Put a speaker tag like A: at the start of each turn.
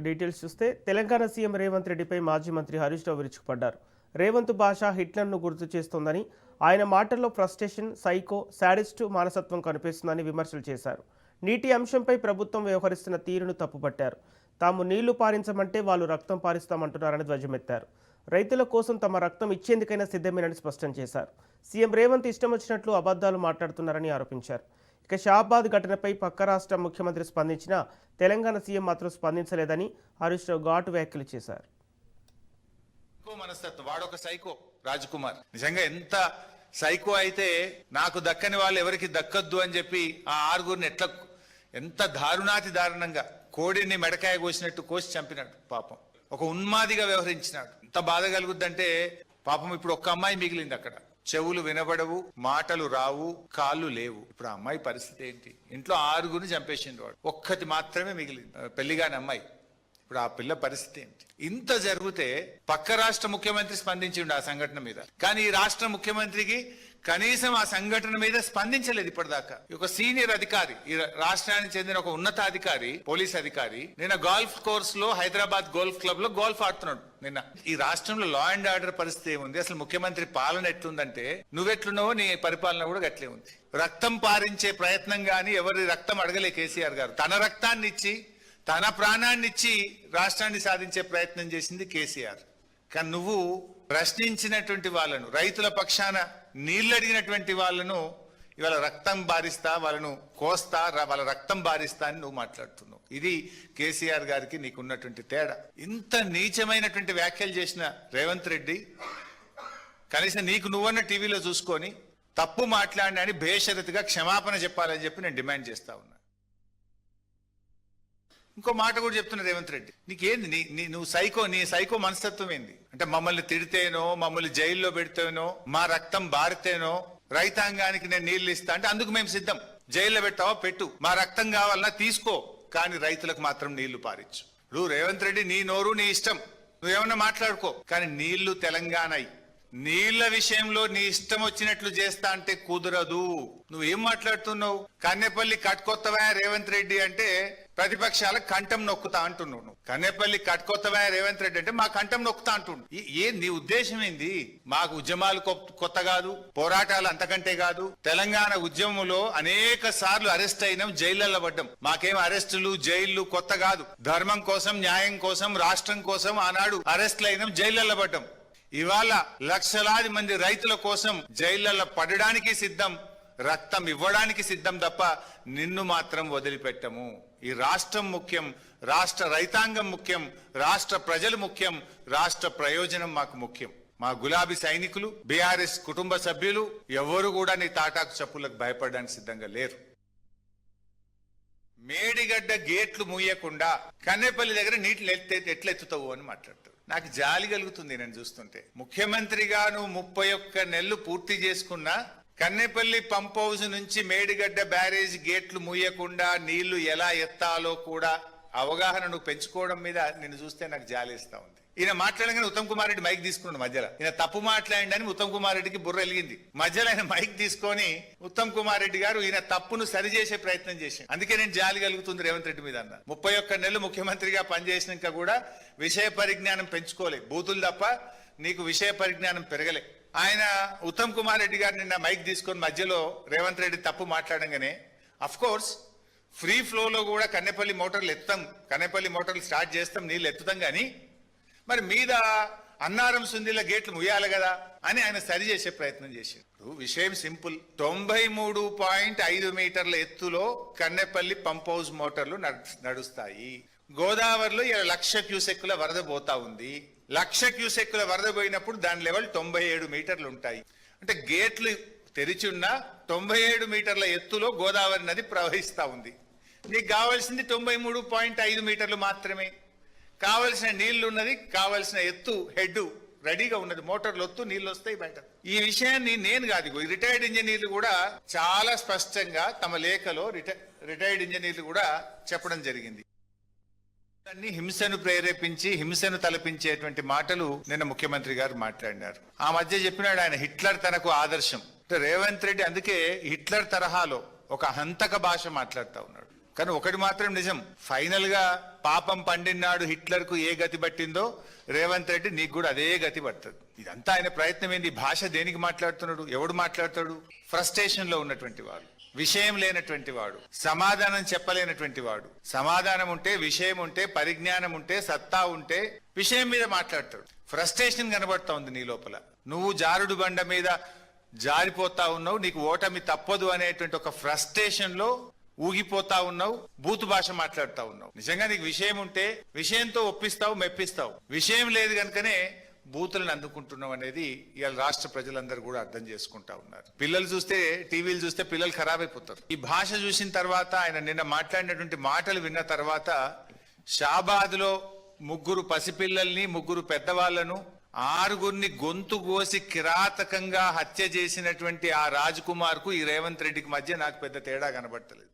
A: Details చూస్తే Telangana CM Revanth రెడ్డిపై మాజీ మంత్రి హరీష్ రావు విరుచుకుపడ్డారు. రేవంత్ భాష హిట్లర్ను గుర్తు చేస్తోందని, ఆయన మాటల్లో ఫ్రస్ట్రేషన్, సైకో, శాడిస్టు మానసత్వం కనిపిస్తుందని విమర్శలు చేశారు. నీటి అంశంపై ప్రభుత్వం వ్యవహరిస్తున్న తీరును తప్పుపట్టారు. తాము నీళ్లు పారించమంటే వాళ్ళు రక్తం పారిస్తామంటున్నారని ధ్వజమెత్తారు. రైతుల కోసం తమ రక్తం ఇచ్చేందుకైనా సిద్ధమేనని స్పష్టం చేశారు. సీఎం రేవంత్ ఇష్టం వచ్చినట్లు అబద్ధాలు మాట్లాడుతున్నారని ఆరోపించారు. ఇక షాబాద్ ఘటనపై పక్క రాష్ట్ర ముఖ్యమంత్రి స్పందించినా తెలంగాణ సీఎం మాత్రం స్పందించలేదని హరీష్ రావు ఘాటు వ్యాఖ్యలు చేశారు.
B: మనస్తత్వం వాడొక సైకో రాజ్కుమార్, నిజంగా ఎంత సైకో అయితే నాకు దక్కని వాళ్ళు ఎవరికి దక్కద్దు అని చెప్పి ఆ ఆరుగురిని ఎంత దారుణంగా కోడిని మెడకాయ కోసినట్టు కోసి చంపినాడు. పాపం ఒక ఉన్మాదిగా వ్యవహరించినాడు. ఎంత బాధ కలుగుద్దంటే పాపం ఇప్పుడు ఒక్క అమ్మాయి మిగిలింది అక్కడ. చెవులు వినబడవు, మాటలు రావు, కాళ్ళు లేవు. ఇప్పుడు ఆ అమ్మాయి పరిస్థితి ఏంటి? ఇంట్లో ఆరుగురిని చంపేసిండు వాడు, ఒక్కటి మాత్రమే మిగిలింది, పెళ్లిగాని అమ్మాయి. ఇప్పుడు ఆ పిల్ల పరిస్థితి ఏంటి? ఇంత జరిగితే పక్క రాష్ట్ర ముఖ్యమంత్రి స్పందించిండు ఆ సంఘటన మీద, కానీ ఈ రాష్ట్ర ముఖ్యమంత్రికి కనీసం ఆ సంఘటన మీద స్పందించలేదు ఇప్పటిదాకా. ఒక సీనియర్ అధికారి, ఈ రాష్ట్రానికి చెందిన ఒక ఉన్నతాధికారి, పోలీస్ అధికారి నిన్న గోల్ఫ్ కోర్స్ లో హైదరాబాద్ గోల్ఫ్ క్లబ్ లో గోల్ఫ్ ఆడుతున్నాడు. నిన్న ఈ రాష్ట్రంలో లా అండ్ ఆర్డర్ పరిస్థితి ఏముంది? అసలు ముఖ్యమంత్రి పాలన ఎట్లుందంటే నువ్వెట్లున్నావో నీ పరిపాలన కూడా గట్లే ఉంది. రక్తం పారించే ప్రయత్నం గాని ఎవరి రక్తం అడగలే కేసీఆర్ గారు. తన రక్తాన్ని ఇచ్చి, తన ప్రాణాన్ని ఇచ్చి రాష్ట్రాన్ని సాధించే ప్రయత్నం చేసింది కేసీఆర్. కానీ నువ్వు ప్రశ్నించినటువంటి వాళ్ళను, రైతుల పక్షాన నీళ్లు అడిగినటువంటి వాళ్ళను ఇవాళ రక్తం బారిస్తా, వాళ్ళను కోస్తా, వాళ్ళ రక్తం బారిస్తా అని నువ్వు మాట్లాడుతున్నావు. ఇది కేసీఆర్ గారికి నీకున్నటువంటి తేడా. ఇంత నీచమైనటువంటి వ్యాఖ్యలు చేసిన రేవంత్ రెడ్డి కనీసం నీకు నువ్వన్న టీవీలో చూసుకొని తప్పు మాట్లాడినా అని బేషరతుగా క్షమాపణ చెప్పాలని చెప్పి నేను డిమాండ్ చేస్తా ఉన్నా. ఇంకో మాట కూడా చెప్తున్నా రేవంత్ రెడ్డి, నీకేంది నీ సైకో మనస్తత్వం ఏంది? అంటే మమ్మల్ని తిడితేనో, మమ్మల్ని జైల్లో పెడితేనో, మా రక్తం బారితేనో రైతాంగానికి నేను నీళ్లు ఇస్తా అంటే అందుకు మేము సిద్ధం. జైల్లో పెట్టావా పెట్టు, మా రక్తం కావాలన్నా తీసుకో, కానీ రైతులకు మాత్రం నీళ్లు పారించు. ఇప్పుడు రేవంత్ రెడ్డి నీ నోరు నీ ఇష్టం, నువ్వేమన్నా మాట్లాడుకో, కానీ నీళ్లు తెలంగాణ, నీళ్ల విషయంలో నీ ఇష్టం వచ్చినట్లు చేస్తా అంటే కుదరదు. నువ్వేం మాట్లాడుతున్నావు? కన్నెపల్లి కట్టుకొత్తవా రేవంత్ రెడ్డి అంటే ప్రతిపక్షాల కంఠం నొక్కుతా అంటున్నావు. నువ్వు కన్నెపల్లి కట్టుకొత్తవా రేవంత్ రెడ్డి అంటే మా కంఠం నొక్కుతా అంటున్నావు. నీ ఉద్దేశం ఏంది? మాకు ఉద్యమాలు కొత్త కాదు, పోరాటాలు అంతకంటే కాదు. తెలంగాణ ఉద్యమంలో అనేక సార్లు అరెస్ట్ అయినాం, జైళ్లలో పడ్డాం. మాకేం అరెస్టులు జైళ్లు కొత్త కాదు. ధర్మం కోసం, న్యాయం కోసం, రాష్ట్రం కోసం ఆనాడు అరెస్టులు అయినాం, జైళ్లలో పడ్డాం. ఇవాళ లక్షలాది మంది రైతుల కోసం జైళ్లలో పడడానికి సిద్ధం, రక్తం ఇవ్వడానికి సిద్ధం తప్ప నిన్ను మాత్రం వదిలిపెట్టము. ఈ రాష్ట్రం ముఖ్యం, రాష్ట్ర రైతాంగం ముఖ్యం, రాష్ట్ర ప్రజలు ముఖ్యం, రాష్ట్ర ప్రయోజనం మాకు ముఖ్యం. మా గులాబీ సైనికులు, బీఆర్ఎస్ కుటుంబ సభ్యులు ఎవరు కూడా నీ తాటాకు చప్పులకు భయపడడానికి సిద్ధంగా లేరు. మేడిగడ్డ గేట్లు మూయకుండా కన్నెపల్లి దగ్గర నీటిని ఎట్లెత్తుతావు అని మాట్లాడతావు. నాకు జాలి కలుగుతుంది నేను చూస్తుంటే. ముఖ్యమంత్రిగా నువ్వు 31 నెలలు పూర్తి చేసుకున్నా కన్నెపల్లి పంప్ హౌస్ నుంచి మేడిగడ్డ బ్యారేజ్ గేట్లు మూయకుండా నీళ్లు ఎలా ఎత్తాలో కూడా అవగాహన నువ్వు పెంచుకోవడం మీద నిన్ను చూస్తే నాకు జాలేస్తా ఉంది. ఈయన మాట్లాడగానే ఉత్తమ్ కుమార్ రెడ్డి మైక్ తీసుకున్నాడు మధ్యలో. ఈయన తప్పు మాట్లాడిండని ఉత్తమ్ కుమార్ రెడ్డికి బుర్ర వెలిగింది. మధ్యలో ఆయన మైక్ తీసుకొని ఉత్తమ్ కుమార్ రెడ్డి గారు ఈయన తప్పును సరిచేసే ప్రయత్నం చేసి, అందుకే నేను జాలి కలుగుతుంది రేవంత్ రెడ్డి మీద అన్న. 31 నెలలు ముఖ్యమంత్రిగా పనిచేసినాక కూడా విషయ పరిజ్ఞానం పెంచుకోలే, బూతులు తప్ప నీకు విషయ పరిజ్ఞానం పెరగలే. ఆయన ఉత్తమ్ కుమార్ రెడ్డి గారు నిన్న మైక్ తీసుకొని మధ్యలో రేవంత్ రెడ్డి తప్పు మాట్లాడంగానే, అఫ్ కోర్స్ ఫ్రీ ఫ్లోలో కూడా కన్నెపల్లి మోటార్లు ఎత్తాం, కన్నెపల్లి మోటార్లు స్టార్ట్ చేస్తాం, నీళ్ళు ఎత్తుతాం, కానీ మరి మీద అన్నారం సుందిల గేట్లు ముయ్యాలి కదా అని ఆయన సరి చేసే ప్రయత్నం చేశారు. విషయం సింపుల్. 93.5 మీటర్ల ఎత్తులో కన్నెపల్లి పంప్ హౌస్ మోటార్లు నడుస్తాయి. గోదావరిలో 1,00,000 క్యూసెక్కుల వరద పోతా ఉంది. 1,00,000 క్యూసెక్కుల వరద పోయినప్పుడు దాని లెవెల్ 97 మీటర్లు ఉంటాయి. అంటే గేట్లు తెరిచి ఉన్న 97 మీటర్ల ఎత్తులో గోదావరి నది ప్రవహిస్తా ఉంది. నీకు కావాల్సింది 93.5 మీటర్లు మాత్రమే. కావలసిన నీళ్లు ఉన్నది, కావలసిన ఎత్తు హెడ్ రెడీగా ఉన్నది, మోటార్లు ఒత్తు నీళ్లు వస్తాయి బయట. ఈ విషయాన్ని నేను కాదు, రిటైర్డ్ ఇంజనీర్లు కూడా చాలా స్పష్టంగా తమ లేఖలో రిటైర్డ్ ఇంజనీర్లు కూడా చెప్పడం జరిగింది. హింసను ప్రేరేపించి హింసను తలపించేటువంటి మాటలు నిన్న ముఖ్యమంత్రి గారు మాట్లాడినారు. ఆ మధ్య చెప్పినాడు ఆయన హిట్లర్ తనకు ఆదర్శం. రేవంత్ రెడ్డి అందుకే హిట్లర్ తరహాలో ఒక హంతక భాష మాట్లాడుతూ ఉన్నాడు. కానీ ఒకటి మాత్రం నిజం, ఫైనల్ గా పాపం పండినాడు హిట్లర్ కు ఏ గతి పట్టిందో రేవంత్ రెడ్డి నీకు కూడా అదే గతి పడుతుంది. ఇదంతా ఆయన ప్రయత్నం ఏంది? భాష దేనికి మాట్లాడుతున్నాడు? ఎవడు మాట్లాడతాడు? ఫ్రస్ట్రేషన్ లో ఉన్నటువంటి వాడు, విషయం లేనటువంటి వాడు, సమాధానం చెప్పలేనటువంటి వాడు. సమాధానం ఉంటే, విషయం ఉంటే, పరిజ్ఞానం ఉంటే, సత్తా ఉంటే విషయం మీద మాట్లాడతాడు. ఫ్రస్ట్రేషన్ కనబడతా ఉంది నీ లోపల. నువ్వు జారుడు బండ మీద జారిపోతా ఉన్నావు, నీకు ఓటమి తప్పదు అనేటువంటి ఒక ఫ్రస్ట్రేషన్ లో ఊగిపోతా ఉన్నావు, బూతు భాష మాట్లాడుతా ఉన్నావు. నిజంగా నీకు విషయం ఉంటే విషయంతో ఒప్పిస్తావు, మెప్పిస్తావు. విషయం లేదు కనుకనే బూతులను అందుకుంటున్నాం అనేది ఇవాళ రాష్ట్ర ప్రజలందరూ కూడా అర్థం చేసుకుంటా ఉన్నారు. పిల్లలు చూస్తే, టీవీలు చూస్తే పిల్లలు ఖరాబ్ అయిపోతారు. ఈ భాష చూసిన తర్వాత, ఆయన నిన్న మాట్లాడినటువంటి మాటలు విన్న తర్వాత, షాబాద్ లో 3 పసిపిల్లల్ని, 3 పెద్దవాళ్లను, 6 గొంతు కోసి కిరాతకంగా హత్య చేసినటువంటి ఆ రాజ్ కుమార్ కు ఈ రేవంత్ రెడ్డికి మధ్య నాకు పెద్ద తేడా కనబడతలేదు.